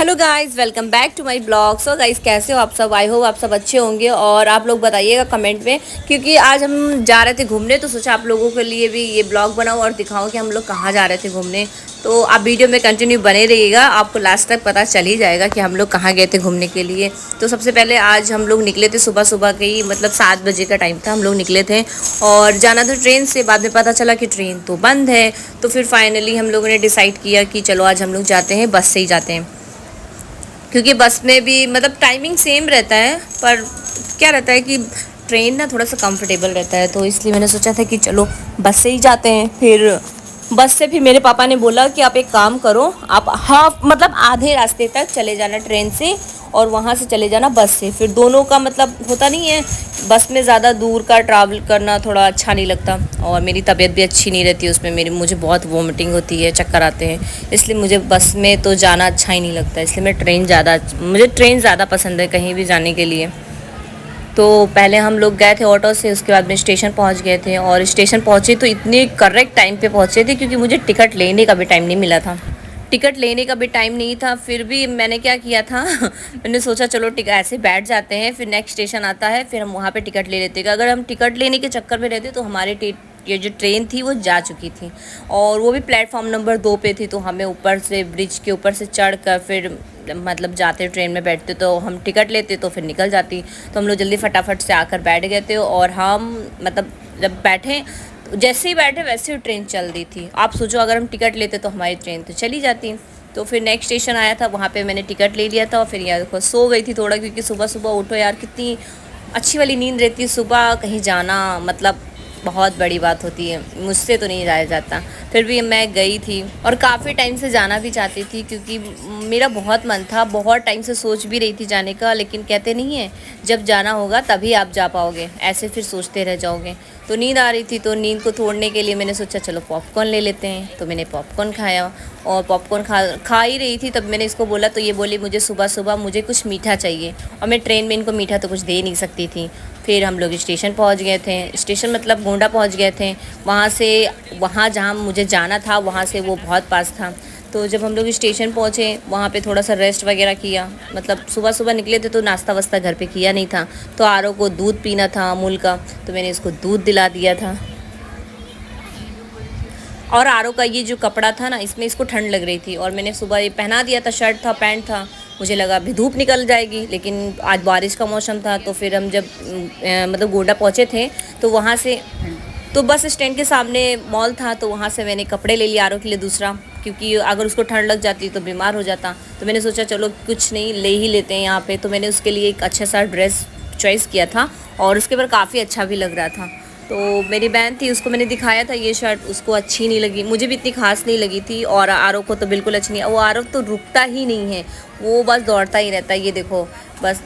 Hello guys, welcome back to my blog. So guys, कैसे हो आप सब? आई होप आप सब अच्छे होंगे और आप लोग बताइएगा कमेंट में, क्योंकि आज हम जा रहे थे घूमने तो सोचा आप लोगों के लिए भी ये ब्लॉग बनाऊं और दिखाऊं कि हम लोग कहाँ जा रहे थे घूमने। तो आप वीडियो में कंटिन्यू बने रहिएगा, आपको लास्ट तक पता चल ही जाएगा कि हम लोग कहाँ गए थे घूमने के लिए। तो सबसे पहले आज हम लोग निकले थे सुबह सुबह के ही, मतलब 7 बजे का टाइम था, हम लोग निकले थे और जाना था ट्रेन से। बाद में पता चला कि ट्रेन तो बंद है, तो फिर फाइनली हम लोगों ने डिसाइड किया कि चलो आज हम लोग जाते हैं, बस से ही जाते हैं। क्योंकि बस में भी मतलब टाइमिंग सेम रहता है, पर क्या रहता है कि ट्रेन ना थोड़ा सा कंफर्टेबल रहता है, तो इसलिए मैंने सोचा था कि चलो बस से ही जाते हैं। फिर बस से फिर मेरे पापा ने बोला कि आप एक काम करो, आप हाफ मतलब आधे रास्ते तक चले जाना ट्रेन से और वहाँ से चले जाना बस से। फिर दोनों का मतलब होता नहीं है, बस में ज़्यादा दूर का ट्रैवल करना थोड़ा अच्छा नहीं लगता और मेरी तबीयत भी अच्छी नहीं रहती उसमें, मुझे बहुत वॉमिटिंग होती है, चक्कर आते हैं, इसलिए मुझे बस में तो जाना अच्छा ही नहीं लगता। इसलिए मुझे ट्रेन ज़्यादा पसंद है कहीं भी जाने के लिए। तो पहले हम लोग गए थे ऑटो से, उसके बाद में स्टेशन पहुंच गए थे और स्टेशन पहुंचे तो इतने करेक्ट टाइम पे पहुंचे थे, क्योंकि मुझे टिकट लेने का भी टाइम नहीं मिला था। टिकट लेने का भी टाइम नहीं था, फिर भी मैंने क्या किया था मैंने सोचा चलो ऐसे बैठ जाते हैं, फिर नेक्स्ट स्टेशन आता है, फिर हम वहाँ पे टिकट ले लेते हैं। अगर हम टिकट लेने के चक्कर में रहते तो हमारे ये जो ट्रेन थी वो जा चुकी थी और वो भी प्लेटफॉर्म नंबर 2 पे थी, तो हमें ऊपर से ब्रिज के ऊपर से चढ़ कर फिर मतलब जाते ट्रेन में बैठते, तो हम टिकट लेते तो फिर निकल जाती। तो हम लोग जल्दी फटाफट से आकर बैठ गए थे और हम मतलब जब बैठे तो जैसे ही बैठे वैसे ही ट्रेन चल दी थी। आप सोचो अगर हम टिकट लेते तो हमारी ट्रेन तो चली जाती। तो फिर नेक्स्ट स्टेशन आया था, वहाँ पे मैंने टिकट ले लिया था और फिर यार देखो सो गई थी थोड़ा, क्योंकि सुबह सुबह उठो यार, कितनी अच्छी वाली नींद रहती है सुबह कहीं जाना, मतलब बहुत बड़ी बात होती है, मुझसे तो नहीं जाया जाता। फिर भी मैं गई थी और काफ़ी टाइम से जाना भी चाहती थी, क्योंकि मेरा बहुत मन था, बहुत टाइम से सोच भी रही थी जाने का, लेकिन कहते नहीं है जब जाना होगा तभी आप जा पाओगे, ऐसे फिर सोचते रह जाओगे। तो नींद आ रही थी, तो नींद को तोड़ने के लिए मैंने सोचा चलो पॉपकॉर्न ले लेते हैं, तो मैंने पॉपकॉर्न खाया और पॉपकॉर्न खा ही रही थी, तब मैंने इसको बोला तो ये बोली मुझे सुबह सुबह मुझे कुछ मीठा चाहिए, और मैं ट्रेन में इनको मीठा तो कुछ दे नहीं सकती थी। फिर हम लोग स्टेशन पहुंच गए थे, स्टेशन मतलब गोंडा पहुंच गए थे। वहाँ से वहाँ जहाँ मुझे जाना था वहाँ से वो बहुत पास था। तो जब हम लोग स्टेशन पहुँचे वहाँ पे थोड़ा सा रेस्ट वगैरह किया, मतलब सुबह सुबह निकले थे तो नाश्ता वास्ता घर पे किया नहीं था, तो आरो को दूध पीना था अमूल का, तो मैंने इसको दूध दिला दिया था। और आरो का ये जो कपड़ा था ना, इसमें इसको ठंड लग रही थी और मैंने सुबह ये पहना दिया था, शर्ट था पैंट था, मुझे लगा अभी धूप निकल जाएगी, लेकिन आज बारिश का मौसम था। तो फिर हम जब मतलब गोंडा पहुँचे थे तो वहाँ से तो बस स्टैंड के सामने मॉल था, तो वहाँ से मैंने कपड़े ले लिया आरो के लिए दूसरा, क्योंकि अगर उसको ठंड लग जाती तो बीमार हो जाता। तो मैंने सोचा चलो कुछ नहीं ले ही लेते हैं यहाँ पे, तो मैंने उसके लिए एक अच्छा सा ड्रेस चॉइस किया था और उसके ऊपर काफ़ी अच्छा भी लग रहा था। तो मेरी बहन थी, उसको मैंने दिखाया था ये शर्ट, उसको अच्छी नहीं लगी, मुझे भी इतनी खास नहीं लगी थी और आरो को तो बिल्कुल अच्छी नहीं। वो आरो तो रुकता ही नहीं है, वो बस दौड़ता ही रहता है। ये देखो बस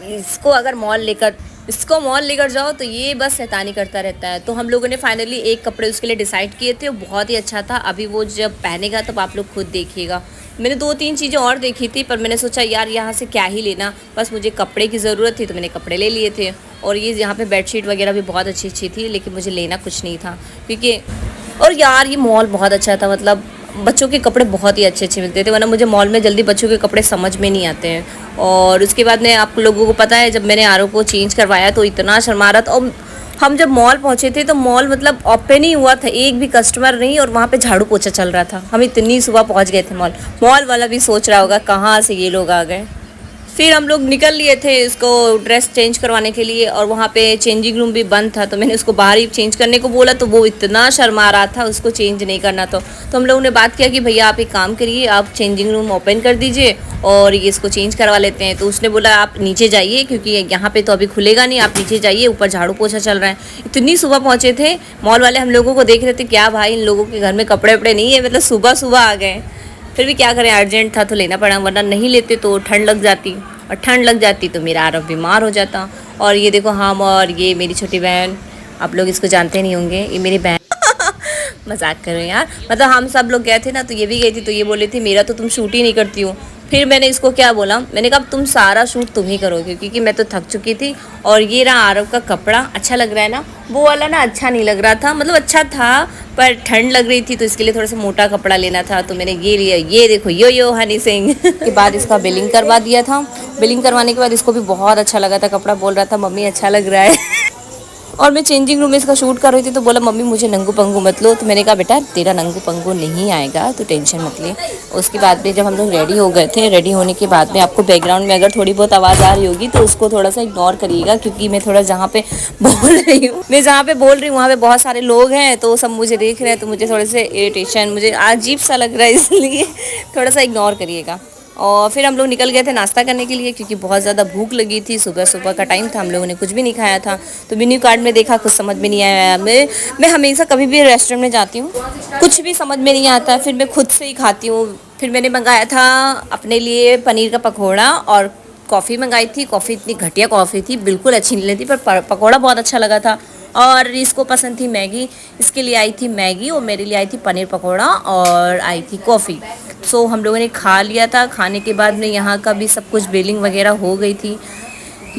इसको मॉल लेकर जाओ तो ये बस शैतानी करता रहता है। तो हम लोगों ने फाइनली एक कपड़े उसके लिए डिसाइड किए थे, वो बहुत ही अच्छा था। अभी वो जब पहनेगा तब आप लोग खुद देखिएगा। मैंने 2-3 चीज़ें और देखी थी, पर मैंने सोचा यार यहाँ से क्या ही लेना, बस मुझे कपड़े की ज़रूरत थी तो मैंने कपड़े ले लिए थे। और ये यहाँ पे बेडशीट वगैरह भी बहुत अच्छी अच्छी थी, लेकिन मुझे लेना कुछ नहीं था क्योंकि और यार ये मॉल बहुत अच्छा था, मतलब बच्चों के कपड़े बहुत ही अच्छे अच्छे मिलते थे, वरना मुझे मॉल में जल्दी बच्चों के कपड़े समझ में नहीं आते हैं। और उसके बाद में आप लोगों को पता है, जब मैंने आरो को चेंज करवाया तो इतना शर्मा रहा था। और हम जब मॉल पहुंचे थे तो मॉल मतलब ओपन ही हुआ था, एक भी कस्टमर नहीं, और वहाँ पे झाड़ू पोछा चल रहा था। हम इतनी सुबह पहुँच गए थे मॉल वाला भी सोच रहा होगा कहाँ से ये लोग आ गए। फिर हम लोग निकल लिए थे इसको ड्रेस चेंज करवाने के लिए, और वहाँ पे चेंजिंग रूम भी बंद था, तो मैंने उसको बाहर ही चेंज करने को बोला, तो वो इतना शर्मा रहा था, उसको चेंज नहीं करना। तो हम लोगों ने बात किया कि भैया आप एक काम करिए, आप चेंजिंग रूम ओपन कर दीजिए और ये इसको चेंज करवा लेते हैं। तो उसने बोला आप नीचे जाइए, क्योंकि यहाँ पे तो अभी खुलेगा नहीं, आप नीचे जाइए, ऊपर झाड़ू पोछा चल रहा है। इतनी सुबह पहुँचे थे, मॉल वाले हम लोगों को देख रहे थे, क्या भाई इन लोगों के घर में कपड़े वपड़े नहीं है, मतलब सुबह सुबह आ गए। फिर भी क्या करें, अर्जेंट था तो लेना पड़ा, वरना नहीं लेते तो ठंड लग जाती, और ठंड लग जाती तो मेरा आरव बीमार हो जाता। और ये देखो हम और ये मेरी छोटी बहन, आप लोग इसको जानते नहीं होंगे, ये मेरी बहन मजाक कर रहे हैं यार, मतलब हम सब लोग गए थे ना, तो ये भी गई थी, तो ये बोले थे मेरा तो तुम शूट ही नहीं करती हो। फिर मैंने इसको क्या बोला, मैंने कहा तुम सारा शूट तुम ही करोगे क्योंकि मैं तो थक चुकी थी। और ये रहा आरव का कपड़ा, अच्छा लग रहा है ना। वो वाला ना अच्छा नहीं लग रहा था, मतलब अच्छा था पर ठंड लग रही थी तो इसके लिए थोड़ा सा मोटा कपड़ा लेना था, तो मैंने ये लिया। ये देखो यो हनी सिंह के बाद इसका बिलिंग करवा दिया था। बिलिंग करवाने के बाद इसको भी बहुत अच्छा लगा था कपड़ा, बोल रहा था मम्मी अच्छा लग रहा है और मैं चेंजिंग रूम में इसका शूट कर रही थी तो बोला मम्मी मुझे नंगू पंगू मत लो। तो मैंने कहा बेटा तेरा नंगू पंगू नहीं आएगा तो टेंशन मत ले। उसके बाद में जब हम लोग रेडी हो गए थे, रेडी होने के बाद में आपको बैकग्राउंड में अगर थोड़ी बहुत आवाज़ आ रही होगी तो उसको थोड़ा सा इग्नोर करिएगा, क्योंकि मैं थोड़ा जहाँ पे बोल रही हूँ वहाँ पे बहुत सारे लोग हैं तो सब मुझे देख रहे हैं, तो मुझे थोड़े से इरिटेशन, मुझे अजीब सा लग रहा है, इसलिए थोड़ा सा इग्नोर करिएगा। और फिर हम लोग निकल गए थे नाश्ता करने के लिए क्योंकि बहुत ज़्यादा भूख लगी थी। सुबह सुबह का टाइम था, हम लोगों ने कुछ भी नहीं खाया था। तो मेन्यू कार्ड में देखा, कुछ समझ में नहीं आया। मैं हमेशा कभी भी रेस्टोरेंट में जाती हूँ कुछ भी समझ में नहीं आता है, फिर मैं खुद से ही खाती हूँ। फिर मैंने मंगाया था अपने लिए पनीर का पकौड़ा और कॉफ़ी मंगाई थी। कॉफ़ी इतनी घटिया कॉफ़ी थी, बिल्कुल अच्छी नहीं लगी, पर पकौड़ा बहुत अच्छा लगा था। और इसको पसंद थी मैगी, इसके लिए आई थी मैगी और मेरे लिए आई थी पनीर पकौड़ा और आई थी कॉफ़ी। सो हम लोगों ने खा लिया था। खाने के बाद में यहाँ का भी सब कुछ बिलिंग वगैरह हो गई थी।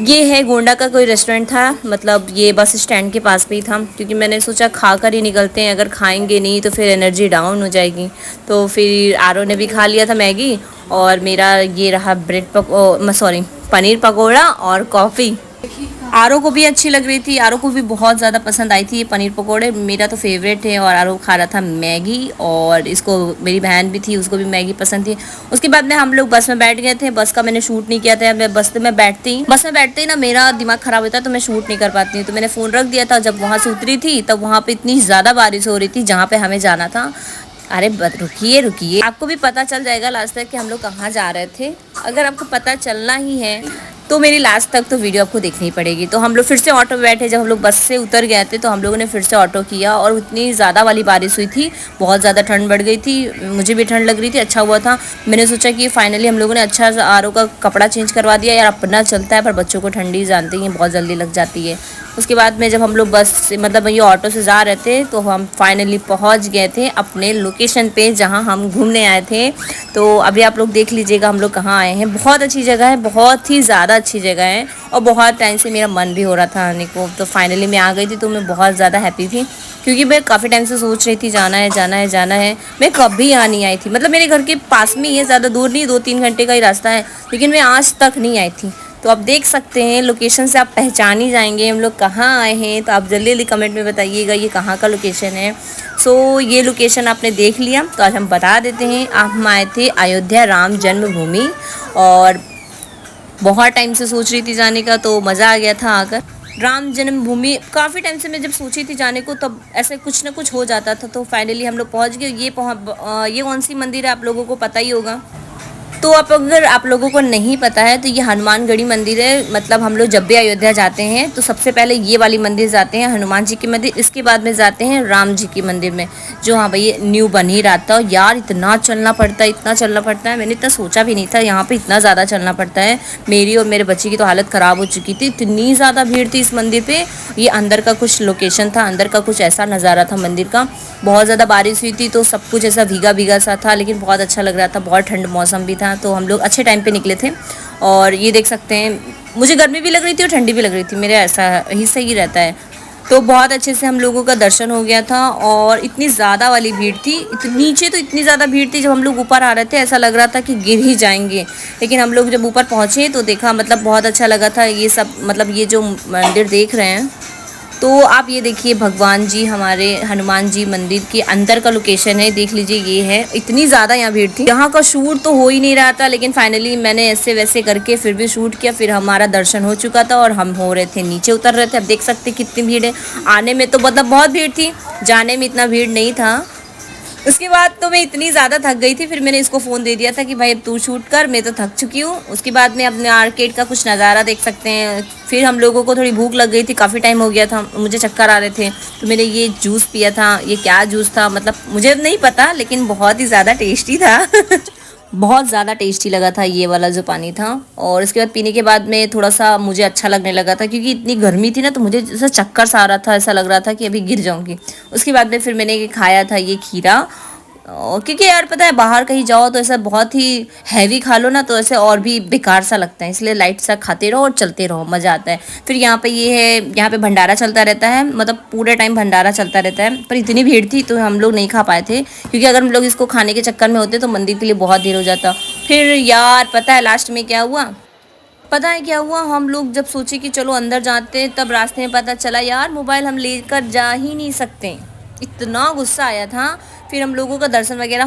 ये है गोंडा का कोई रेस्टोरेंट था, मतलब ये बस स्टैंड के पास पे ही था, क्योंकि मैंने सोचा खा कर ही निकलते हैं, अगर खाएंगे नहीं तो फिर एनर्जी डाउन हो जाएगी। तो फिर आरो ने भी खा लिया था मैगी और मेरा ये रहा पनीर पकौड़ा और कॉफ़ी। आरो को भी अच्छी लग रही थी, आरो को भी बहुत ज़्यादा पसंद आई थी ये पनीर पकोड़े, मेरा तो फेवरेट है। और आरो खा रहा था मैगी और इसको, मेरी बहन भी थी, उसको भी मैगी पसंद थी। उसके बाद में हम लोग बस में बैठ गए थे। बस का मैंने शूट नहीं किया था, मैं बस में बैठते ही ना मेरा दिमाग ख़राब होता है तो मैं शूट नहीं कर पाती हूँ, तो मैंने फ़ोन रख दिया था। जब वहाँ से उतरी थी तब वहाँ पर इतनी ज़्यादा बारिश हो रही थी जहाँ पर हमें जाना था। अरे रुकिए, आपको भी पता चल जाएगा लास्ट तक कि हम लोग कहाँ जा रहे थे। अगर आपको पता चलना ही है तो मेरी लास्ट तक तो वीडियो आपको देखनी पड़ेगी। तो हम लोग फिर से ऑटो में बैठे, जब हम लोग बस से उतर गए थे तो हम लोगों ने फिर से ऑटो किया और इतनी ज़्यादा वाली बारिश हुई थी, बहुत ज़्यादा ठंड बढ़ गई थी, मुझे भी ठंड लग रही थी। अच्छा हुआ था मैंने सोचा कि फाइनली हम लोगों ने अच्छा आरो का कपड़ा चेंज करवा दिया। यार अपना चलता है पर बच्चों को ठंडी जानती हैं बहुत जल्दी लग जाती है। उसके बाद में जब हम लोग बस से, मतलब ये ऑटो से जा रहे थे, तो हम फाइनली पहुंच गए थे अपने लोकेशन पे जहां हम घूमने आए थे। तो अभी आप लोग देख लीजिएगा हम लोग कहाँ आए हैं। बहुत अच्छी जगह है, बहुत ही ज़्यादा अच्छी जगह है और बहुत टाइम से मेरा मन भी हो रहा था आने को। तो फाइनली मैं आ गई थी, तो मैं बहुत ज़्यादा हैप्पी थी क्योंकि मैं काफ़ी टाइम से सोच रही थी जाना है। मैं कभी यहाँ नहीं आई थी, मतलब मेरे घर के पास में ही है, ज़्यादा दूर नहीं, 2-3 घंटे का ही रास्ता है, लेकिन मैं आज तक नहीं आई थी। तो आप देख सकते हैं लोकेशन से आप पहचान ही जाएंगे हम लोग कहाँ आए हैं। तो आप जल्दी जल्दी कमेंट में बताइएगा ये कहाँ का लोकेशन है। सो ये लोकेशन आपने देख लिया, तो आज हम बता देते हैं। हम आए थे अयोध्या राम जन्मभूमि और बहुत टाइम से सोच रही थी जाने का, तो मज़ा आ गया था आकर। राम जन्मभूमि काफ़ी टाइम से मैं जब सोची थी जाने को तब ऐसे कुछ ना कुछ हो जाता था, तो फाइनली हम लोग पहुँच गए। ये कौन सी मंदिर है आप लोगों को पता ही होगा। तो अगर आप लोगों को नहीं पता है तो ये हनुमानगढ़ी मंदिर है। मतलब हम लोग जब भी अयोध्या जाते हैं तो सबसे पहले ये वाली मंदिर जाते हैं, हनुमान जी की मंदिर, इसके बाद में जाते हैं राम जी की मंदिर में, जो हाँ भाई न्यू बन ही रहा था। यार इतना चलना पड़ता है, मैंने इतना सोचा भी नहीं था यहाँ पे इतना ज़्यादा चलना पड़ता है। मेरी और मेरे बच्चे की तो हालत ख़राब हो चुकी थी, इतनी ज़्यादा भीड़ थी इस मंदिर पर। ये अंदर का कुछ लोकेशन था, अंदर का कुछ ऐसा नज़ारा था मंदिर का। बहुत ज़्यादा बारिश हुई थी तो सब कुछ ऐसा भीगा भीगा सा था, लेकिन बहुत अच्छा लग रहा था, बहुत ठंड मौसम भी था। तो हम लोग अच्छे टाइम पे निकले थे। और ये देख सकते हैं, मुझे गर्मी भी लग रही थी और ठंडी भी लग रही थी, मेरे ऐसा ही सही रहता है। तो बहुत अच्छे से हम लोगों का दर्शन हो गया था और इतनी ज़्यादा वाली भीड़ थी, नीचे तो इतनी ज़्यादा भीड़ थी, जब हम लोग ऊपर आ रहे थे ऐसा लग रहा था कि गिर ही जाएंगे। लेकिन हम लोग जब ऊपर पहुँचे तो देखा, मतलब बहुत अच्छा लगा था ये सब। मतलब ये जो मंदिर देख रहे हैं, तो आप ये देखिए भगवान जी, हमारे हनुमान जी मंदिर के अंदर का लोकेशन है, देख लीजिए ये है। इतनी ज़्यादा यहाँ भीड़ थी, यहाँ का शूट तो हो ही नहीं रहा था, लेकिन फाइनली मैंने ऐसे वैसे करके फिर भी शूट किया। फिर हमारा दर्शन हो चुका था और हम हो रहे थे, नीचे उतर रहे थे। अब देख सकते कितनी भीड़ है। आने में तो मतलब बहुत भीड़ थी, जाने में इतना भीड़ नहीं था। उसके बाद तो मैं इतनी ज़्यादा थक गई थी, फिर मैंने इसको फ़ोन दे दिया था कि भाई अब तू शूट कर, मैं तो थक चुकी हूँ। उसके बाद में अपने आर्केड का कुछ नज़ारा देख सकते हैं। फिर हम लोगों को थोड़ी भूख लग गई थी, काफ़ी टाइम हो गया था, मुझे चक्कर आ रहे थे, तो मैंने ये जूस पिया था। ये क्या जूस था मतलब मुझे नहीं पता, लेकिन बहुत ही ज़्यादा टेस्टी था बहुत ज़्यादा टेस्टी लगा था ये वाला जो पानी था। और इसके बाद पीने के बाद में थोड़ा सा मुझे अच्छा लगने लगा था, क्योंकि इतनी गर्मी थी ना, तो मुझे जैसा चक्कर सा आ रहा था, ऐसा लग रहा था कि अभी गिर जाऊंगी। उसके बाद में फिर मैंने खाया था ये खीरा, क्योंकि यार पता है बाहर कहीं जाओ तो ऐसा बहुत ही हैवी खा लो ना तो ऐसे और भी बेकार सा लगता है, इसलिए लाइट सा खाते रहो और चलते रहो, मज़ा आता है। फिर यहाँ पे ये है, यहाँ पे भंडारा चलता रहता है, मतलब पूरे टाइम भंडारा चलता रहता है, पर इतनी भीड़ थी तो हम लोग नहीं खा पाए थे, क्योंकि अगर हम लोग इसको खाने के चक्कर में होते तो मंदिर के लिए बहुत देर हो जाता। फिर यार पता है लास्ट में क्या हुआ, पता है क्या हुआ, हम लोग जब सोचे कि चलो अंदर जाते हैं तब रास्ते में पता चला यार मोबाइल हम लेकर जा ही नहीं सकते। इतना गुस्सा आया था। फिर हम लोगों का दर्शन वगैरह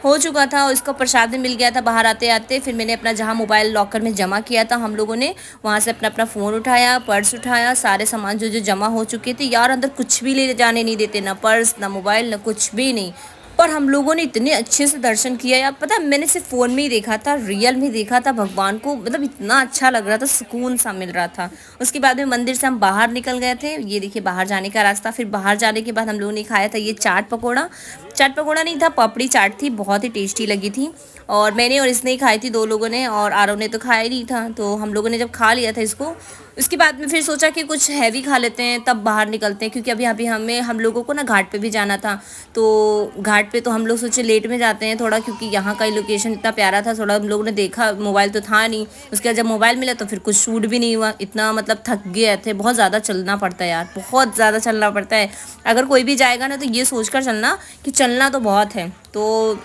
हो चुका था और इसका प्रसाद भी मिल गया था बाहर आते आते। फिर मैंने अपना जहाँ मोबाइल लॉकर में जमा किया था हम लोगों ने वहाँ से अपना अपना फ़ोन उठाया, पर्स उठाया, सारे सामान जो जो जमा हो चुके थे, यार अंदर कुछ भी ले जाने नहीं देते, ना पर्स ना मोबाइल ना कुछ भी नहीं। पर हम लोगों ने इतने अच्छे से दर्शन किया यार, पता है मैंने सिर्फ फ़ोन में ही देखा था, रियल में देखा था भगवान को, मतलब इतना अच्छा लग रहा था, सुकून सा मिल रहा था। उसके बाद में मंदिर से हम बाहर निकल गए थे, ये देखिए बाहर जाने का रास्ता। फिर बाहर जाने के बाद हम लोगों ने खाया था ये चाट पकौड़ा, चाट पकौड़ा नहीं था, पापड़ी चाट थी, बहुत ही टेस्टी लगी थी। और मैंने और इसने ही खाई थी, दो लोगों ने, और आरव ने तो खाया ही नहीं था। तो हम लोगों ने जब खा लिया था इसको, उसके बाद में फिर सोचा कि कुछ हैवी खा लेते हैं तब बाहर निकलते हैं, क्योंकि अभी हमें हम लोगों को ना घाट पे भी जाना था। तो घाट पे तो हम लोग सोचे लेट में जाते हैं थोड़ा, क्योंकि यहाँ का लोकेशन इतना प्यारा था, थोड़ा हम लोगों ने देखा, मोबाइल तो था नहीं। उसके बाद जब मोबाइल मिला तो फिर कुछ शूट भी नहीं हुआ, इतना मतलब थक गए थे, बहुत ज़्यादा चलना पड़ता है यार, बहुत ज़्यादा चलना पड़ता है। अगर कोई भी जाएगा ना तो ये सोच कर चलना कि चलना तो बहुत है। तो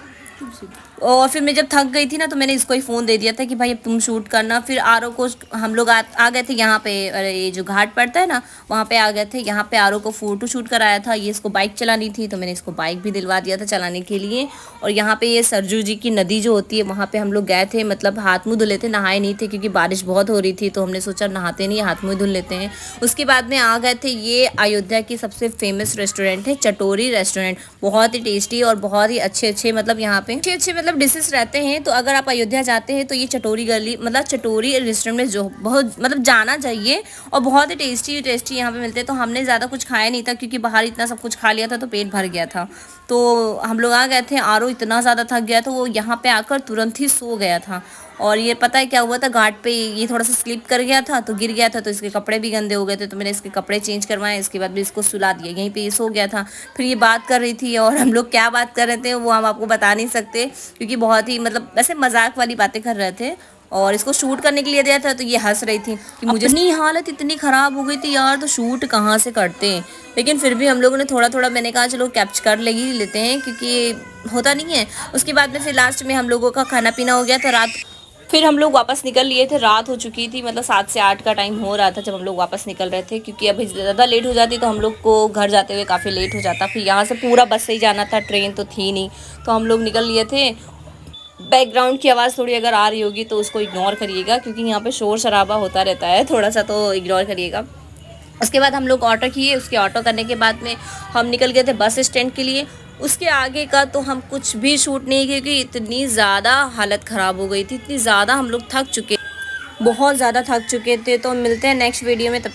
और फिर मैं जब थक गई थी ना तो मैंने इसको ही फ़ोन दे दिया था कि भाई अब तुम शूट करना। फिर आरव को हम लोग आ गए थे यहाँ पे, अरे ये जो घाट पड़ता है ना वहाँ पे आ गए थे। यहाँ पे आरव को फ़ोटो शूट कराया था, ये इसको बाइक चलानी थी तो मैंने इसको बाइक भी दिलवा दिया था चलाने के लिए। और यहाँ पे ये सरजू जी की नदी जो होती है वहाँ पे हम लोग गए थे, मतलब हाथ मुँह धुले थे, नहाए नहीं थे क्योंकि बारिश बहुत हो रही थी, तो हमने सोचा नहाते नहीं, हाथ मुँह धुल लेते हैं। उसके बाद में आ गए थे, ये अयोध्या की सबसे फेमस रेस्टोरेंट है चटोरी रेस्टोरेंट, बहुत ही टेस्टी और बहुत ही अच्छे मतलब यहाँ पे अच्छे मतलब डिशेस रहते हैं। तो अगर आप अयोध्या जाते हैं तो ये चटोरी गली मतलब चटोरी रेस्टोरेंट में जो बहुत मतलब जाना चाहिए, और बहुत ही टेस्टी यहाँ पे मिलते हैं। तो हमने ज़्यादा कुछ खाया नहीं था क्योंकि बाहर इतना सब कुछ खा लिया था तो पेट भर गया था। तो हम लोग आ गए थे, आरो इतना ज़्यादा थक गया तो वो यहाँ पे आकर तुरंत ही सो गया था। और ये पता है क्या हुआ था, घाट पे ये थोड़ा सा स्लिप कर गया था तो गिर गया था, तो इसके कपड़े भी गंदे हो गए थे, तो मैंने इसके कपड़े चेंज करवाए। इसके बाद भी इसको सुला दिया, यहीं पे ये सो गया था। फिर ये बात कर रही थी और हम लोग क्या बात कर रहे थे वो हम आपको बता नहीं सकते, क्योंकि बहुत ही मतलब ऐसे मजाक वाली बातें कर रहे थे। और इसको शूट करने के लिए दिया था तो ये हंस रही थी कि मुझे अपनी हालत इतनी ख़राब हो गई थी यार, तो शूट कहाँ से करते हैं। लेकिन फिर भी हम लोगों ने थोड़ा थोड़ा, मैंने कहा चलो कैप्च कर ले ही लेते हैं क्योंकि होता नहीं है। उसके बाद में फिर लास्ट में हम लोगों का खाना पीना हो गया था, रात फिर हम लोग वापस निकल लिए थे, रात हो चुकी थी, मतलब 7 से 8 का टाइम हो रहा था जब हम लोग वापस निकल रहे थे, क्योंकि अभी ज़्यादा लेट हो जाती तो हम लोग को घर जाते हुए काफ़ी लेट हो जाता। फिर यहाँ से पूरा बस से ही जाना था, ट्रेन तो थी नहीं, तो हम लोग निकल लिए थे। बैकग्राउंड की आवाज़ थोड़ी अगर आ रही होगी तो उसको इग्नोर करिएगा, क्योंकि यहाँ पे शोर शराबा होता रहता है थोड़ा सा, तो इग्नोर करिएगा। उसके बाद हम लोग ऑटो किए, उसके ऑटो करने के बाद में हम निकल गए थे बस स्टैंड के लिए। उसके आगे का तो हम कुछ भी शूट नहीं किए क्योंकि इतनी ज़्यादा हालत ख़राब हो गई थी, इतनी ज़्यादा हम लोग थक चुके, बहुत ज़्यादा थक चुके थे। तो मिलते हैं नेक्स्ट वीडियो में, तब